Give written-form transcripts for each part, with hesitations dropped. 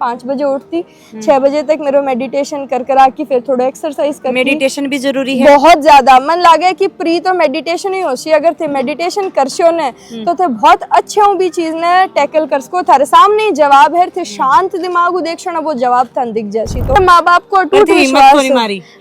5 बजे उठती, 6 बजे तक मेरा मेडिटेशन कर कर आके फिर थोड़ा एक्सरसाइज करती। मेडिटेशन भी जरूरी है बहुत ज्यादा मन लागे कि प्री तो मेडिटेशन ही होशी, अगर थे मेडिटेशन करशो ने तो थे बहुत अच्छे भी चीज ने टैकल कर सको। थारे सामने ही जवाब है, थे शांत दिमाग को देखशो ना वो जवाब था दिख जासी। तो माँ बाप को अटूट विश्वास,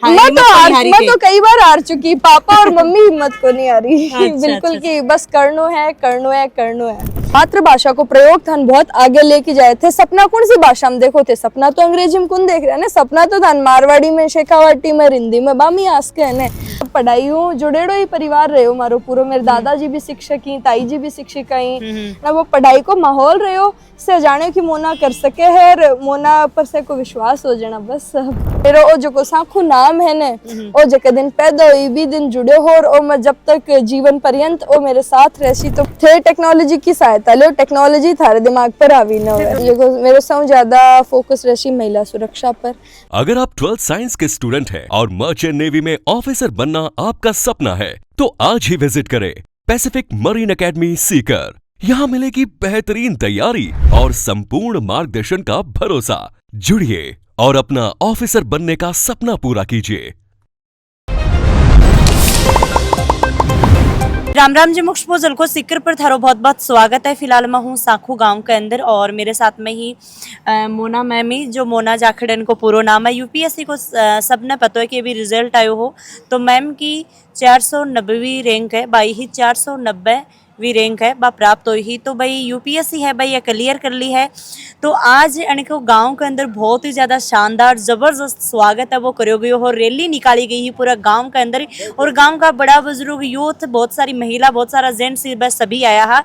मैं तो कई बार हार चुकी, पापा और मम्मी हिम्मत को नहीं आ रही बिल्कुल की बस करनो है करनो है करनो है। मातृभाषा को प्रयोग थान बहुत आगे लेके जाए थे। सपना कौन सी भाषा में देखो थे? सपना तो अंग्रेजी में कौन देख रहे हैं ना, सपना तो थान मारवाड़ी में, शेखावाटी में, हिंदी में बामी आस के है। पढ़ाई हूँ जुड़ेड़ो ही परिवार रहे हो मारो पूरो। मेरे दादाजी भी शिक्षक ही, ताई जी भी शिक्षिका ही ना। वो पढ़ाई को माहौल रहे हो से जाने की मोना कर सके है, मोना पर से को विश्वास हो जाना बस। मेरा ओ जो को साखू नाम है ने, ओ जक दिन पैदा हुई भी दिन जुड़े हो और मैं जब तक जीवन पर्यंत ओ मेरे साथ रहसी। तो थे टेक्नोलॉजी की सहायता ले, टेक्नोलॉजी थारे दिमाग पर हावी न हो। मेरे से ज्यादा फोकस रहसी महिला सुरक्षा पर। अगर आप 12th साइंस के स्टूडेंट हैं और मर्चेंट नेवी में ऑफिसर बनना आपका सपना है तो आज ही विजिट करें पैसिफिक मरीन एकेडमी सीकर। यहाँ मिलेगी बेहतरीन तैयारी और संपूर्ण मार्गदर्शन का भरोसा। जुड़िए और अपना ऑफिसर बनने का सपना पूरा कीजिए। राम राम जी, मुख्य पोजल को सीकर पर थारो बहुत बहुत स्वागत है। फिलहाल मैं हूँ साखू गांव के अंदर और मेरे साथ में ही मोना मैम ही, जो मोना जाखड़न को पूरा नाम है। यूपीएससी को सबने पता है कि अभी रिजल्ट आयो हो तो मैम की 490वीं रैंक है, बाई ही 490वीं रैंक है बा प्राप्त हुई ही। तो भाई यूपीएससी है भाई, ये क्लियर कर ली है। तो आज इनको गांव के अंदर बहुत ही ज़्यादा शानदार ज़बरदस्त स्वागत है वो करो गई और रैली निकाली गई है पूरा गांव के अंदर। और गांव का बड़ा बुजुर्ग यूथ, बहुत सारी महिला, बहुत सारा जेंट्स बस सभी आया है।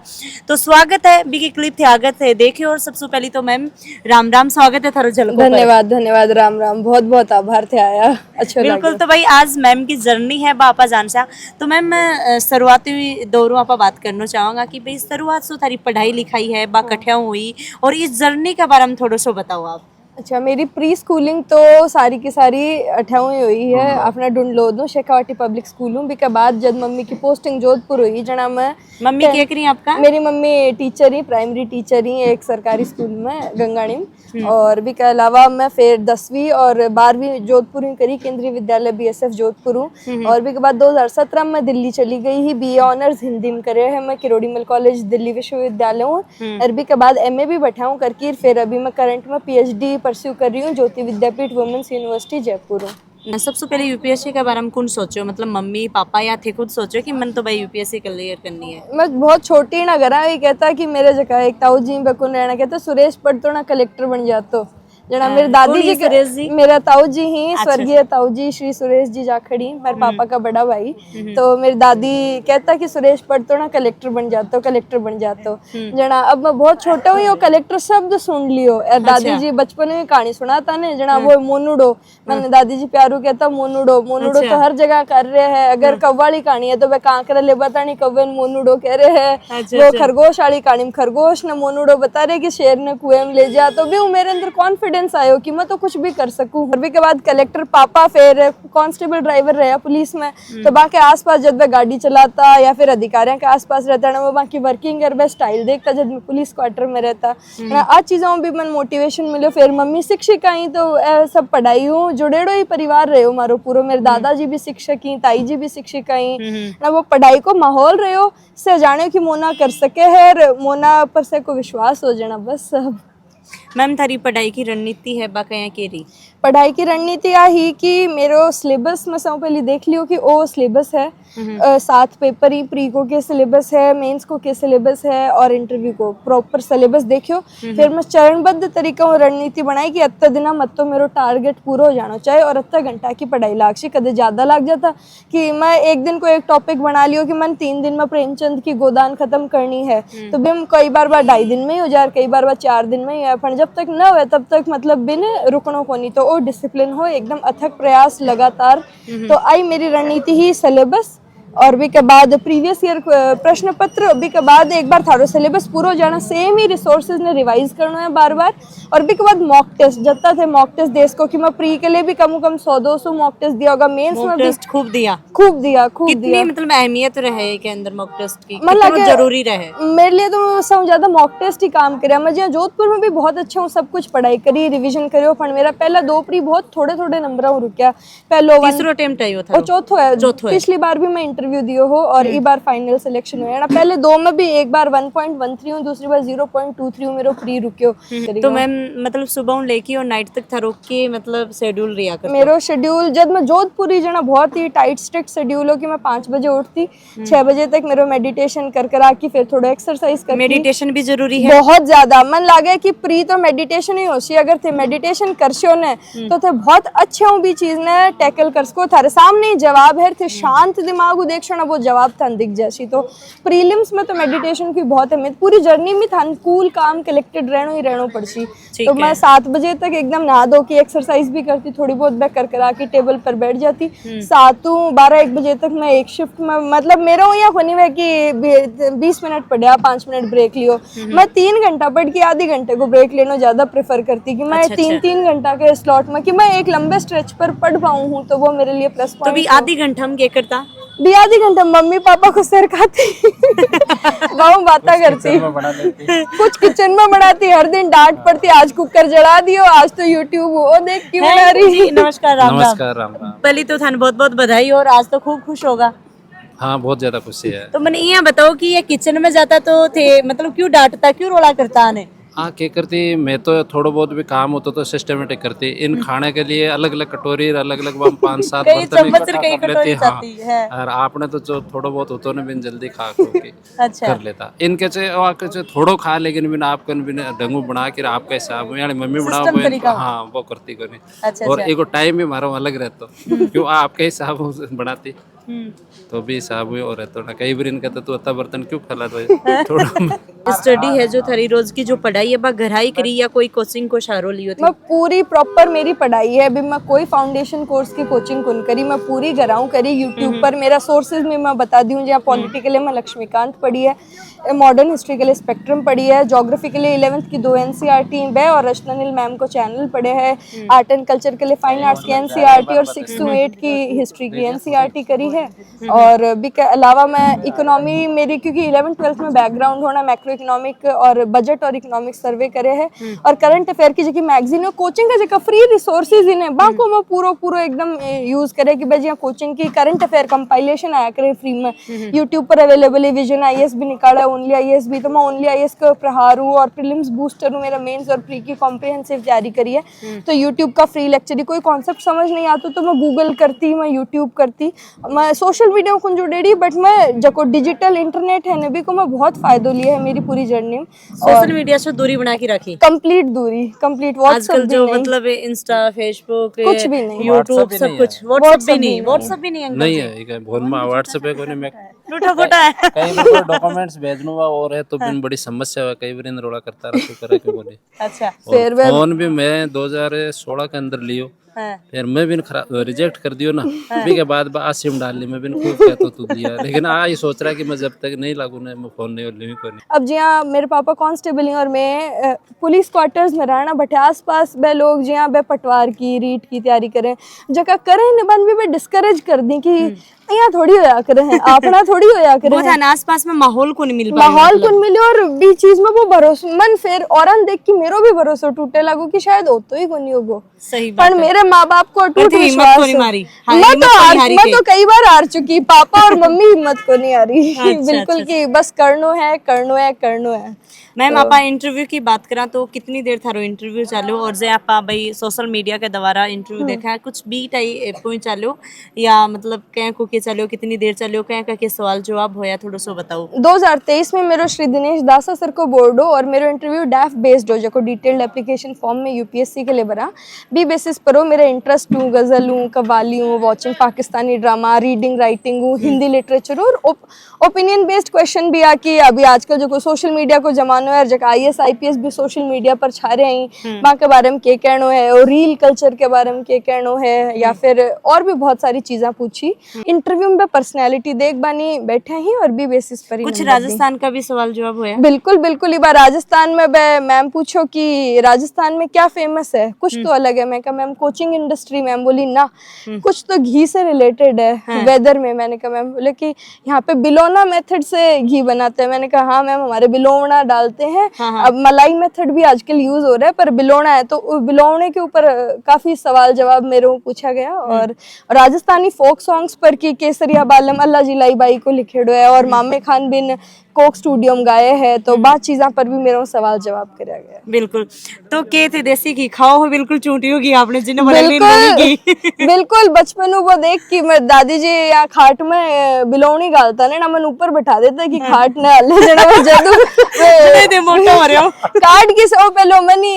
तो स्वागत है बी की क्लिप थे आगत है देखिए। और सबसे पहले तो मैम राम राम, स्वागत है थारो झलको। धन्यवाद धन्यवाद, राम राम, बहुत बहुत आभार थे आया, अच्छा बिल्कुल। तो भाई आज मैम की जर्नी है बापा जान सा। तो मैम मैं शुरुआती दौरों आप बात करना चाहूँगा कि भाई शुरुआत से थारी पढ़ाई लिखाई है बा कठिया हुई और इस जर्नी के बारे में थोड़ा सा बताओ आप। अच्छा, मेरी प्री स्कूलिंग तो सारी की सारी 8वीं हुई है अपना डुंडलोद शेखावाटी पब्लिक स्कूल हूँ। के बाद जब मम्मी की पोस्टिंग जोधपुर हुई जना मैं। मम्मी क्या करी आपका? मेरी मम्मी टीचर ही, प्राइमरी टीचर ही एक सरकारी स्कूल में गंगाणी में। और भी के अलावा मैं फिर 10वीं और 12वीं जोधपुर ही करी, केंद्रीय विद्यालय बीएसएफ जोधपुर हूँ। और भी के बाद 2017 में दिल्ली चली गई ही, बीए ऑनर्स हिंदी में करे है मैं किरोड़ीमल कॉलेज दिल्ली विश्वविद्यालय हूँ। और भी के बाद एमए भी बैठा हूँ करके। फिर अभी मैं करंट में पीएचडी परस्यू कर रही हूँ ज्योति विद्यापीठ वुमेन्स यूनिवर्सिटी जयपुर हूँ। सबसे पहले यूपीएससी के बारे में कौन सोचो, मतलब मम्मी पापा या थे खुद सोचो कि मन तो भाई यूपीएससी क्लियर करनी है? मैं बहुत छोटी ना करा, ये कहता कि मेरे जगह एक ताऊ जी बकुन रहना, कहता सुरेश पढ़ तो ना कलेक्टर बन जातो। जना मेरे दादी जी, सुरेश जी? मेरा ताऊ जी ही, स्वर्गीय ताऊ जी श्री सुरेश जी जाखड़ी, मेरे पापा का बड़ा भाई। तो मेरी दादी कहता कि सुरेश पढ़ तो ना कलेक्टर बन जातो, कलेक्टर बन जातो। जना अब मैं बहुत छोटा हुई हो कलेक्टर शब्द सुन लियो। दादी जी बचपन में कहानी सुनाता ने, जना वो मोनुडो, मैंने दादी जी प्यारू कहता मोनुडो, मोनुडो तो हर जगह कर रहे हैं। अगर कव्वाली कहानी है तो वे कांकरा ले बता नहीं कव्वे मोनुडो कह रहे हैं। वो खरगोश वाली कहानी में खरगोश ने मोनुडो बता रहे कि शेर ने कुएं में ले जा। तो भी मेरे अंदर कॉन्फिडेंस आयो कि मैं तो कुछ भी कर सकूं। और भी के बाद कलेक्टर पापा, फिर कांस्टेबल ड्राइवर रहा पुलिस में। तो बाकी आसपास जब मैं गाड़ी चलाता या फिर अधिकारियों के आसपास रहता ना, वो बाकी वर्किंग कर स्टाइल देखता जब मैं पुलिस क्वार्टर में रहता। आज चीजों में भी मन मोटिवेशन मिलो। फिर मम्मी शिक्षिका ही तो सब पढ़ाई हूँ जुड़ेड़ो ही परिवार रहे हो मारो पूरो। मेरे दादाजी भी शिक्षक ही, ताई जी भी शिक्षिका ही ना। वो पढ़ाई को माहौल रहे हो से जाने की मोना कर सके है, मोना पर से को विश्वास हो जाना बस। मैम थारी पढ़ाई की रणनीति है बाका केरी? पढ़ाई की रणनीति आ ही कि मेरो सिलेबस में सब पहले देख लियो कि ओ सिलेबस है। 7 पेपर ही, प्री को के सिलेबस है, मेंस को के सिलेबस है और इंटरव्यू को प्रॉपर सिलेबस देखियो। फिर मैं चरणबद्ध तरीका और रणनीति बनाई कि अत्ता दिना मत तो मेरो टारगेट पूरा हो जाना चाहिए और अत्ता घंटा की पढ़ाई लागशी। कदे ज्यादा लाग जाता कि मैं एक दिन को एक टॉपिक बना लियो कि मैं 3 दिन में प्रेमचंद की गोदान खत्म करनी है, तो बिम कई बार 2.5 दिन में ही हो जाए, कई बार 4 दिन में ही है। पर जब तक न हो तब तक मतलब बिन रुकनो को नहीं, तो डिसिप्लिन हो एकदम अथक प्रयास लगातार। तो आई मेरी रणनीति ही सिलेबस और भी के बाद प्रीवियस ईयर प्रश्न पत्र भी के बाद एक बार थारो सिलेबस पूरा हो जाना, सेम ही रिसोर्सेज ने रिवाइज करना है बार बार। और भी के बाद मॉक टेस्ट जत्ता थे मॉक टेस्ट देश को कि मैं प्री के लिए भी कम से कम 100-200 मॉक टेस्ट दिया होगा, मेंस में भी टेस्ट खूब दिया। खूब कितनी दिया। मतलब अहमियत रहे के अंदर मॉक टेस्ट की, मतलब कितना जरूरी रहे? मेरे लिए तो सब ज्यादा मॉक टेस्ट ही काम करे। मैं जहाँ जोधपुर में भी बहुत अच्छा हूँ, सब कुछ पढ़ाई करी, रिवीजन करियो, पर मेरा पहला 2 प्री बहुत थोड़े नंबर रुकया। पहलो तीसरो अटेम्प्ट आयो था और चौथो है। पिछली बार भी मैं इंटरव्यू दियो हो और इस बार फाइनल सिलेक्शन हुआ ना। पहले 2 में भी एक बार 1.13 हूँ, दूसरी बार 0.23 हूँ, मेरा प्री रुकियो। तो मैम मतलब सुबह लेके और नाइट तक था रोक के मतलब शेड्यूल रिया करते? मेरो शेड्यूल जब मैं जोधपुरी जना बहुत ही टाइट स्ट्रिक्ट शेड्यूल हो कि मैं 5 बजे उठती, 6 बजे तक मेरो मेडिटेशन कर आके फिर थोड़ा एक्सरसाइज करती। मेडिटेशन भी जरूरी है बहुत ज्यादा। मन लागे कि प्री तो मेडिटेशन ही होशी, अगर थे मेडिटेशन करशो ने तो थे बहुत अच्छे भी चीज ने टैकल कर सको। थारे सामने ही जवाब है, थे शांत दिमाग देखो ना वो जवाब था दिख जासी। तो प्रीलिम्स में तो मेडिटेशन की बहुत अहमियत, पूरी जर्नी में था कूल काम कलेक्टेड रहनो पड़सी। तो मैं 7 बजे तक एकदम नहा धो की एक्सरसाइज भी करती, थोड़ी बहुत बैक कर करा के टेबल पर बैठ जाती। 7-12-1 बजे तक मैं एक शिफ्ट में, मतलब मेरा यहाँ होनी है कि 20 मिनट पढ़ा, 5 मिनट ब्रेक लियो। मैं 3 घंटा पढ़ के आधे घंटे को ब्रेक लेना ज्यादा प्रेफर करती कि मैं 3-3 घंटा के स्लॉट में कि मैं एक लंबे स्ट्रेच पर पढ़ पाऊँ हूँ, तो वो मेरे लिए प्लस तो पॉइंट। भी आधी घंटा हम क्या करता? भी आधी घंटा मम्मी पापा को सिर खाती गाँव बातें करती, कुछ किचन में बनाती, हर दिन डांट पड़ती, आज कुकर जला दियो, आज तो यूट्यूब वो देख के बना रही। जी नमस्कार राम नमस्कार राम राम। पहली तो थान बहुत बहुत बधाई और आज तो खूब खुश होगा। हाँ बहुत ज्यादा खुशी है। तो मैंने ये बताओ कि ये किचन में जाता तो थे मतलब क्यों डांटता, क्यों रोला करता ने? हाँ क्या करती, मैं तो थोड़ा बहुत भी काम होता तो सिस्टमेटिक करती। इन खाने के लिए अलग अलग कटोरी, अलग अलग 5-7 कई बर्तन चम्मच इकट्ठा कई कर कटोरी लेती। हाँ जाती है। और आपने तो जो थोड़ा बहुत होता ना बिन जल्दी खा खो के अच्छा कर लेता। इनके से थोड़ो खा, लेकिन बिन आपको बिन ढंगू बना के आपके हिसाब यानी मम्मी बनाओ System तरीका। हाँ वो करती को नहीं। अच्छा और एक टाइम भी हमारा अलग रहता क्यों आपके हिसाब से बनाती तो भी हिसाब हुई और रहता ना। कई बार इनका तो अता बर्तन क्यों फैला रहे थोड़ा। स्टडी है जो थारी रोज की जो पढ़ाई है बा घराई करी या कोई कोचिंग को सहारो लियो थी? मैं पूरी प्रॉपर मेरी पढ़ाई है, अभी मैं कोई फाउंडेशन कोर्स की कोचिंग कौन करी, मैं पूरी घराऊं करी यूट्यूब पर। मेरा सोर्सेज में मैं बता दी हूँ, जहाँ पॉलिटी के लिए मैं लक्ष्मीकांत पढ़ी है, मॉडर्न हिस्ट्री के लिए स्पेक्ट्रम पढ़ी है, ज्योग्राफी के लिए 11th की 2 NCERT है और रचनानिल मैम को चैनल पढ़े हैं, आर्ट एंड कल्चर के लिए फाइन आर्ट्स की NCERT और 6 to 8 की हिस्ट्री की NCERT करी है। और भी के अलावा मैं इकोनॉमी मेरी, क्योंकि 11th-12th में बैकग्राउंड होना, मैक्रो इकोनॉमिक और बजट और इकोनॉमिक सर्वे करे है और करंट अफेयर की जो मैगजीन कोचिंग का जो फ्री रिसोर्सेज इन्हें बाको में पूरा एकदम यूज करे कि भाई जी कोचिंग की करंट अफेयर कंपाइलेशन आया करे फ्री में यूट्यूब पर अवेलेबल है। विजन IAS भी निकाला है, ओनली IAS भी, तो मैं ओनली IAS का प्रहार हूँ और प्रीलिम्स बूस्टर हूँ, मेरा मेंस और प्री की कॉम्प्रिहेंसिव तैयारी करी है। तो यूट्यूब का फ्री लेक्चर ही, कोई कॉन्सेप्ट समझ नहीं आता तो मैं गूगल करती, मैं यूट्यूब करती, मैं सोशल मीडिया को जुड़ेड़ी, बट मैं जो डिजिटल इंटरनेट है नबी को मैं बहुत फायदा लिया है मेरी पूरी जर्नी में। सोशल मीडिया से दूरी बना के रखी, कंप्लीट दूरी, कंप्लीट व्हाट्सएप आजकल जो भी नहीं, मतलब इंस्टा फेसबुक कुछ भी नहीं, यूट्यूब सब कुछ, व्हाट्सएप भी नहीं, व्हाट्सएप भी नहीं नहीं है एक फोन में व्हाट्सएप है कोई मैं टूटा फूटा है। कई बार डॉक्यूमेंट्स भेजने हुआ और है तो बिन बड़ी समस्या है, कई बार इन रोला करता रहा तो करे क्यों बोले। अच्छा फिर फोन भी मैं 2016 के अंदर लियो, हाँ। फिर मैं भी खराब रिजेक्ट कर दियो ना, भी के बाद सिम डाल ली मैं भी खूब कहता तू दिया, लेकिन ये सोच रहा है कि मैं जब तक नहीं लागू ना मैं फोन नहीं ले को नहीं। अब जिया मेरे पापा कांस्टेबल हैं और मैं पुलिस क्वार्टर्स में रहना, बट आस पास बे लोग जिया बे पटवार की रीट की तैयारी करें, जगह करें निबंध भी डिस्करेज कर दी कि यहाँ थोड़ी होया करे हैं, अपना थोड़ी होया करे बहुत हैं, आस पास में माहौल को नहीं मिल पाया, माहौल कुन मिले और भी चीज में वो भरोसेमंद, फिर और देख के मेरो भी भरोसा टूटे लागू कि शायद हो तो ही को नहीं होगो। सही बात पर मेरे माँ बाप को अटूट हिम्मत विश्वास को नहीं मारी। हाँ, मैं हिम्मत को नहीं हारी मैं के। तो कई बार हार चुकी, पापा और मम्मी हिम्मत को नहीं आ रही। अच्छा, बिल्कुल कि बस करनो है। मैम आप इंटरव्यू की बात करा तो कितनी देर थारो इंटरव्यू चालू और जे आप भाई सोशल मीडिया के द्वारा इंटरव्यू देखा है, कुछ बी टाई पॉइंट चालू या मतलब क्या को के चालू, कितनी देर चालू, क्या के सवाल जवाब होया थोड़ा सो बताओ। 2023 में मेरो श्री दिनेश दासा सर को बोर्ड हो और मेरो इंटरव्यू डैफ बेस्ड हो, जो डिटेल्ड एप्लीकेशन फॉर्म में UPSC के लिए भरा बी बेसिस पर हो। मेरा इंटरेस्ट हूँ गजल हूँ, कव्वाली हूँ, watching Pakistani drama, reading writing हूँ, हिंदी लिटरेचर और ओपिनियन बेस्ड क्वेश्चन भी आ कि अभी आजकल जो सोशल मीडिया को जमानो है, जगह IAS IPS भी सोशल मीडिया पर छा रहे हैं, वहाँ के बारे में क्या कहना है और रील कल्चर के बारे में क्या कहना है, या फिर और भी बहुत सारी चीज़ें पूछी। इन इंटरव्यू में पर्सनैलिटी देख बानी बैठे ही और भी बेसिस पर ही कुछ नंबर दी। राजस्थान का भी सवाल जवाब हुआ है? बिल्कुल बिल्कुल। इस बार राजस्थान में मैम पूछो कि राजस्थान में क्या फेमस है, कुछ तो अलग है। मैं कहा मैम कोचिंग इंडस्ट्री। मैम बोली ना कुछ तो घी से रिलेटेड है वेदर में। मैंने कहा मैम बोले कि यहाँ पे बिलोना मेथड से घी बनाते हैं। मैंने कहा हाँ मैम हमारे बिलोवना डालते हैं। अब मलाई मेथड भी आजकल यूज हो रहा है पर बिलोना है, तो बिलोवने के ऊपर काफी सवाल जवाब मेरे को पूछा गया। और राजस्थानी फोक सॉन्ग्स पर की केसरिया बालम अल्लाह जिलाई बाई को लिखे हुए है और मामे खान बिन कोक स्टूडियो में गाए हैं, तो बात चीज़ा पर भी मेरे को सवाल जवाब कराया गया। बिल्कुल। तो के थे देसी घी खाओ हो बिल्कुल चूंटी होगी आपने जिन्हें बिल्कुल बिल्कुल। बचपन वो देख की मैं दादी जी यहाँ खाट में बिलोवनी गालता ने ना मन ऊपर बैठा देता कि खाट ने हल्ले जना मैं जदू दे मोटा हो रहे हो काट की सो पहले मनी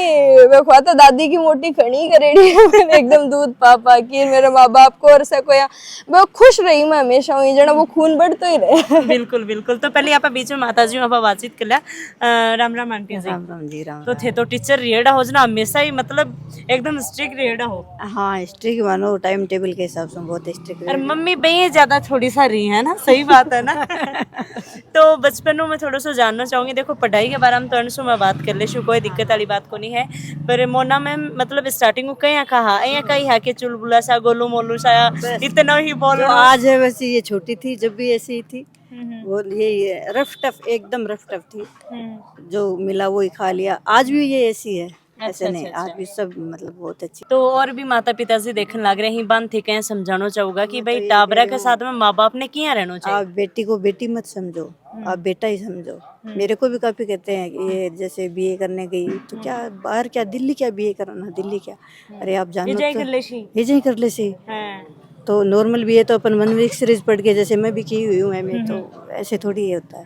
वे खुआता दादी की मोटी खड़ी करेड़ी मैंने एकदम दूध पा की मेरे माँ बाप को और से कोया वो खुश रही मैं हमेशा हुई जना वो खून बढ़ता ही रहे। बिल्कुल बिल्कुल। तो पहले आप बीच में माता जी आप बातचीत कर लिया। राम राम आंटी जी। राम राम जी राम। तो थे तो टीचर रेड़ा हो ना हमेशा ही मतलब एकदम स्ट्रिक्ट रेड़ा हो? हाँ स्ट्रिक्ट मानो टाइम टेबल के हिसाब से बहुत स्ट्रिक्ट। और मम्मी बहन ज्यादा थोड़ी सा रही है ना, सही बात है ना। तो बचपन में थोड़ा सा जानना चाहूंगी, देखो पढ़ाई के बारे में तो अनसु मैं बात कर ले कोई दिक्कत वाली बात को नहीं है, पर मोना मैम मतलब स्टार्टिंग में कहीं कहा कहीं है कि चुलबुला सा गोलू मोलू सा इतना ही बोलो। आज है वैसे ये छोटी थी जब भी ऐसी ही थी। वो ये रफ टफ एकदम रफ टफ थी, जो मिला वो ही खा लिया। आज भी ये ऐसी है, ऐसे नहीं आज भी सब मतलब बहुत अच्छी। तो और भी माता पिता से देखने लग रहे हैं बांध थे कहीं समझाना चाहूंगा कि भाई टाबरा के साथ में माँ बाप ने किया रहना चाहिए। आप बेटी को बेटी मत समझो, आप बेटा ही समझो। मेरे को भी काफी कहते हैं कि ये जैसे बीए करने गई तो क्या बाहर क्या दिल्ली क्या बीए कराना, दिल्ली क्या, अरे आप जानो तो ये कर ले सी तो नॉर्मल भी है तो अपन मनविक सीरीज पढ़ के जैसे मैं भी की हुई हूँ मैं तो ऐसे थोड़ी ये होता है।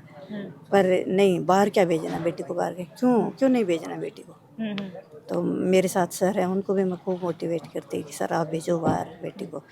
पर नहीं बाहर क्या भेजना बेटी को, बाहर क्यों नहीं भेजना बेटी को। तो मेरे साथ सर हैं उनको भी मैं खूब मोटिवेट करती हूँ कि सर आप भेजो बाहर बेटी को।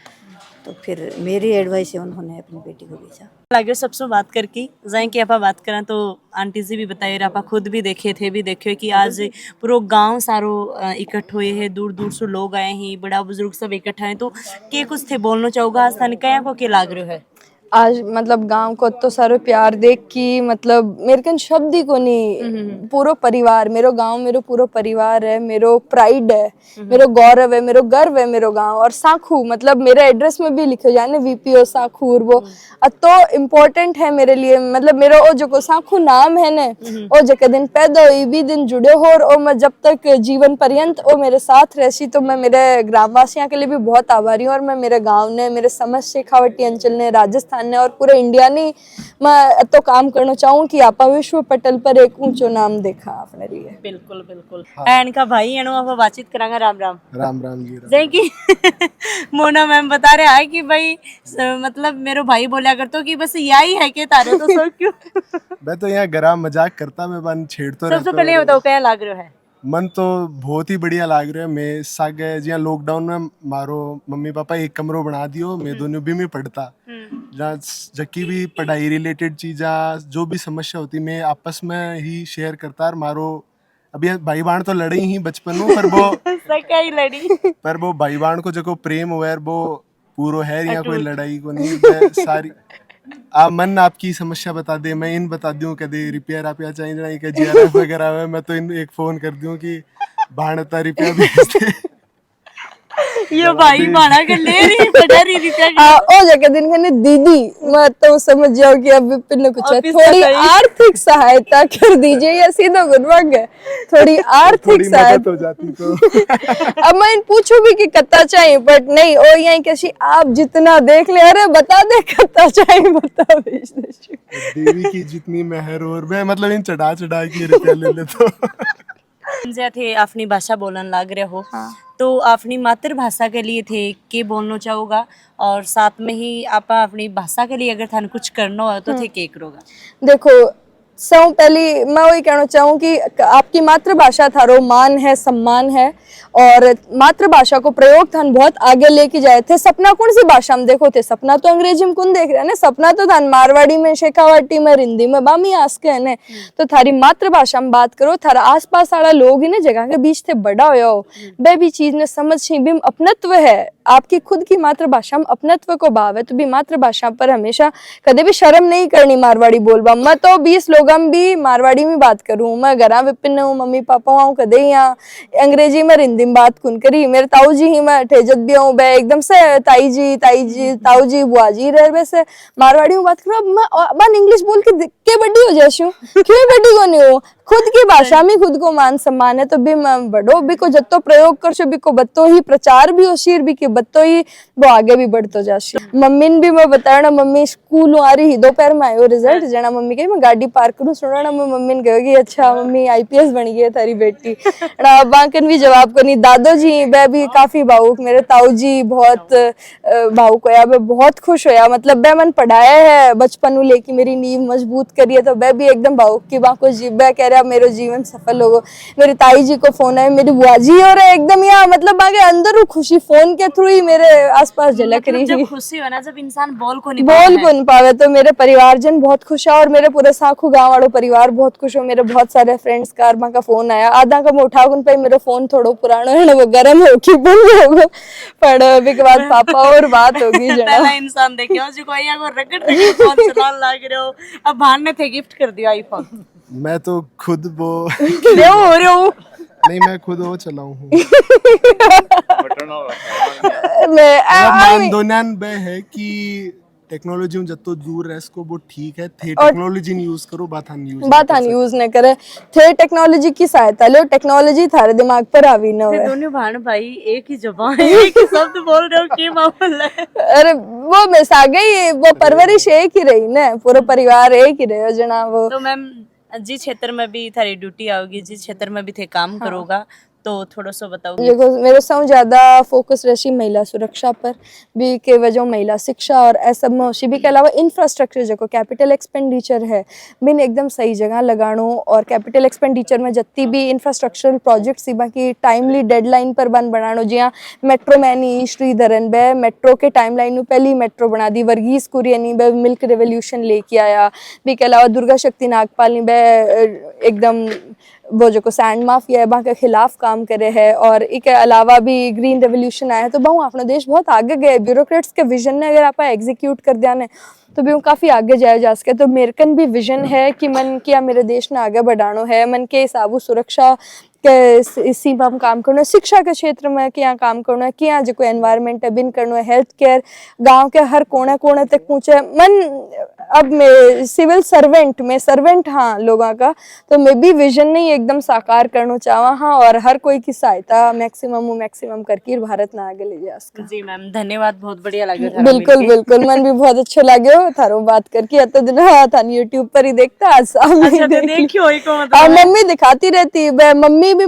तो फिर मेरी एडवाइस है उन्होंने अपनी बेटी को भेजा। लगे सबसे बात करके जाए कि आप बात करें तो आंटी जी भी बताइए आप खुद भी देखे कि आज पूरा गांव सारो इकट्ठ हुए हैं, दूर दूर से लोग आए हैं, बड़ा बुजुर्ग सब इकट्ठा हैं, तो के कुछ थे बोलना चाहूँगा आज थाने क्या को के लाग रहे है आज मतलब गांव को तो सारो प्यार देख की मतलब मेरे कन शब्द ही को नहीं। पूरा परिवार मेरो गांव मेरो पूरा परिवार है, मेरो प्राइड है, मेरो गौरव है, मेरो गर्व है मेरो गांव। और साखू मतलब मेरे एड्रेस में भी लिखे जाए ना वीपीओ साखू और वो तो इम्पोर्टेंट है मेरे लिए। मतलब मेरा वो जो साखू नाम है ना वो जब दिन पैदा हुई भी दिन जुड़े हो और मैं जब तक जीवन पर्यंत वो मेरे साथ रहसी। तो मैं मेरे ग्रामवासियों के लिए भी बहुत आभारी हूँ और मैं मेरे गाँव ने मेरे समझ शेखावटी अंचल ने राजस्थान ने और पूरे इंडिया ने मैं तो काम करना चाहूँ कि आपा विश्व पटल पर एक ऊंचो नाम देखा अपने लिए। बिल्कुल बिल्कुल। एंड का भाई एनो आप बातचीत करांगा। राम राम। राम राम जी। जय की मोना मैम बता रहे हैं कि भाई मतलब मेरे भाई बोला करते कि बस यही है कि तारे तो सब क्यों मैं तो यहाँ गरा मजाक करता मैं बन छेड़तो सबसे पहले ये बताओ क्या लाग रहा है? मन तो बहुत ही बढ़िया लाग रहा है। मैं सागे जिया लॉकडाउन में मारो मम्मी पापा एक कमरो बना दियो, मैं दोनों भी में पढ़ता जहाँ जबकि भी पढ़ाई रिलेटेड चीज़ा जो भी समस्या होती मैं आपस में ही शेयर करता। और मारो अभी भाई बहन तो लड़े ही बचपन में पर वो ही लड़ी पर वो भाई बहन को जो प्रेम हुआ है वो पूरा है, यहाँ कोई लड़ाई को नहीं। सारी आप मन आपकी समस्या बता दे, मैं इन बता दूं कदे रिपेयर आप या चाहिए जीआरएफ वगैरह मैं तो इन एक फोन कर दूं कि भाणता रिपेयर भेज दे। ये भाई बाणा के ले रही पता रही रिपेयर ओ जगह दिन कहने दीदी मैं तो समझ जाओ कि अब विपिन ने कुछ है थोड़ी आर्थिक सहायता कर दीजिए या सीधा गुनवाग है थोड़ी आर्थिक सहायता हो जाती तो अब मैं इन पूछूं भी कि कत्ता चाहिए बट नहीं ओ यही कैसी आप जितना देख ले अरे बता दे कत्ता चाहिए बता भेज दे। देवी की जितनी मेहर और मैं मतलब इन चढ़ा के रिपेयर ले ले तो थे अपनी भाषा बोलन लग रहे हो। तो अपनी मातृभाषा के लिए थे के बोलना चाहूँगा और साथ में ही आप अपनी भाषा के लिए अगर थाने कुछ करना हो तो थे के करोगा? देखो सब पहली मैं वही कहना चाहूँ कि आपकी मातृभाषा थारो मान है सम्मान है और मातृभाषा को प्रयोग थान बहुत आगे लेके जाए थे। सपना कौन सी भाषा में देखो थे? सपना तो अंग्रेजी में कौन देख रहा है ना, सपना तो थान मारवाड़ी में शेखावाटी में हिंदी में बामी आस के है तो थारी मातृभाषा में बात करो। थारा आसपास वाला लोग ही ना जगह के बीच थे बड़ा हो वे भी चीज ने समझ भी अपनत्व है आपकी खुद की मातृभाषा में अपनत्व को भाव है तो भी मातृभाषा पर हमेशा कदे भी शर्म नहीं करनी मारवाड़ी बोलबा। मैं तो 20 लोग भी मारवाड़ी में बात करूँ, मैं घरा विपिन हूँ, मम्मी पापा हूँ कदे यहाँ अंग्रेजी में हिंदी में बात कुन करी। मेरे ताऊ जी ही मैं ठेजत भी हूँ, बे एकदम से ताऊ जी बुआ जी रह वैसे मारवाड़ी में बात करो। अब मैं इंग्लिश बोल के बड़ी हो जाती हूँ, क्यों बड़ी को नहीं हो, खुद की भाषा में खुद को मान सम्मान है तो भी मैं बड़ो भी को जत्तो प्रयोग कर सो भी को बत्तो ही प्रचार भी हो शीर भी के बत्तो ही वो आगे भी बढ़तो जाशी। मम्मी ने भी मैं बताया ना, मम्मी स्कूल आ रही दोपहर में आयो रिजल्ट जना मम्मी कही मैं गाड़ी पार्क करूँ सुनो ना, मम्मी ने कहोगी अच्छा मम्मी IPS बन गई है थारी बेटी ना। बांकन भी जवाब को नहीं। दादो जी वह भी काफी भावुक, मेरे ताऊ जी बहुत भावुक होया, वह बहुत खुश होया, मतलब वह मन पढ़ाया है बचपन लेके मेरी नींव मजबूत करी है तो वह भी एकदम भावुक की बाको जी वह कह रहा मेरा जीवन सफल होगा। मेरी ताई जी को फोन है, मेरी बुआ जी और एकदम यहाँ मतलब आगे अंदर खुशी फोन के थ्रू ही मेरे आसपास झलक रही जब खुशी हो ना, जब इंसान बोल को नहीं पावे तो मेरे परिवारजन बहुत खुश है और मेरे पूरे साखू गांव वालों परिवार बहुत खुश हो। मेरे बहुत सारे फ्रेंड्स का मां का फोन आया, आधा का मैं उठा कुन पे मेरा फोन थोड़ो पुरानो है ना वो गर्म हो की बंद होगा पर अभी के बाद पापा और बात होगी जना। पहला इंसान देखियो जो कोई को रगड़ रगड़ फोन चलाने लग रहे हो, अब भान ने थे गिफ्ट कर दिया आईफोन। मैं तो खुद वो ले हो रहे हो नहीं, मैं खुद वो चलाऊं हूँ। मानदोनन बे है कि टेक्नोलॉजी में जत्तो दूर रह इसको वो ठीक है, थे टेक्नोलॉजी नहीं यूज करो बात यूज न करे, थे टेक्नोलॉजी की सहायता लो, टेक्नोलॉजी थारे दिमाग पर हावी न होवे। दोनों भान भाई एक ही जुबान एक ही शब्द बोल रहे हो, क्या मामला है? अरे वो मिस आ गई, वो परवरिश एक ही रही ना, पूरा परिवार एक ही रहे जना। वो तो मैम जिस क्षेत्र में भी थारी ड्यूटी आओगी, जिस क्षेत्र में भी थे काम करोगा तो थोड़ा सा बताओगे। देखो मेरे से ज्यादा फोकस रही महिला सुरक्षा पर भी के वजह महिला शिक्षा और ऐसा में भी के अलावा इंफ्रास्ट्रक्चर जो कैपिटल एक्सपेंडिचर है बिन एकदम सही जगह लगानो और कैपिटल एक्सपेंडिचर में जितनी भी इंफ्रास्ट्रक्चरल प्रोजेक्ट्स बाकी टाइमली डेडलाइन पर बन बनानो। जिया मेट्रो मैनी श्रीधरन बे मेट्रो के टाइमलाइन पहली मेट्रो बना दी, वर्गीज कुरियनी बे मिल्क रेवोल्यूशन लेके आया, भी के अलावा दुर्गा शक्ति नागपाल ने बे एकदम वो जो को सैंड माफिया है वहाँ के खिलाफ काम करे है और इसके अलावा भी ग्रीन रेवोल्यूशन आया है। तो बहु अपना देश बहुत आगे गए, ब्यूरोक्रेट्स के विजन ने अगर आप एग्जीक्यूट कर दिया ने तो भी वो काफ़ी आगे जाया जा सके। तो मेरे कन भी विजन है कि मन किया मेरे देश ने आगे बढ़ानो है, मन के हिसाब सुरक्षा के सीमा में काम करना है, शिक्षा के क्षेत्र में क्या काम करना है, क्या जो कोई एनवायरनमेंट है बिन करना है, हेल्थ केयर गांव के हर कोने कोने तक पहुँचे। मन अब मैं सिविल सर्वेंट में सर्वेंट हाँ लोगों का, तो मैं भी विजन नहीं एकदम साकार करना चाहवा हाँ और हर कोई की सहायता मैक्सिमम करके भारत ना आगे ले जा सका। जी मैम धन्यवाद, बहुत बढ़िया लगे। बिल्कुल बिल्कुल, मन भी बहुत अच्छा लगे थारो बात करके। अत दिन था यूट्यूब पर ही देखता, आज सामने देखियो और मम्मी दिखाती रहती, मम्मी भी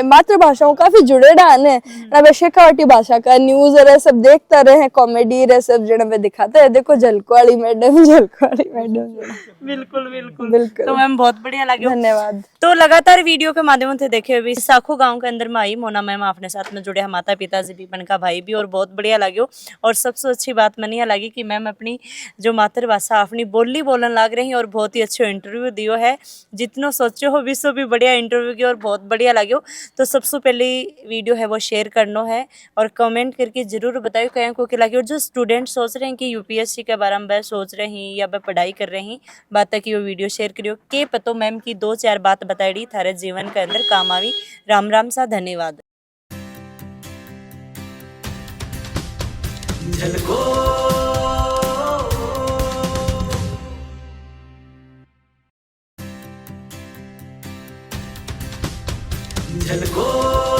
मातृभाषाओं काफी जुड़े डाने ना वे शेखावटी भाषा का न्यूज और सब देखता रहे, कॉमेडी रे सब जने में दिखाते है, देखो झलकवाड़ी मैडम बिल्कुल बिल्कुल बिल्कुल। तो मैम बहुत बढ़िया लगे, धन्यवाद। तो लगातार वीडियो के माध्यम से देखे हुए साखू गांव के अंदर में आई मोना मैम अपने साथ में जुड़े, माता पिताजी भी बनका भाई भी, और बहुत बढ़िया लगे। और सबसे अच्छी बात मनिया लगी कि मैम अपनी जो मातृभाषा अपनी बोली बोलन लग रही और बहुत ही अच्छे इंटरव्यू दियो है, जितनो सोचो हो विश्व भी बढ़िया इंटरव्यू की और बहुत बढ़िया लगे। तो सबसे पहली वीडियो है वो शेयर करना है और कमेंट करके जरूर बताइए कहीं को लगे। और जो स्टूडेंट सोच रहे हैं कि UPSC के बारे में सोच रहे हैं या वह पढ़ाई कर रहे हैं, बात की वो वीडियो शेयर करियो के पतो मैम की 2-4 बात बताई थारे जीवन के अंदर काम आवी। राम राम सा, धन्यवाद। झलको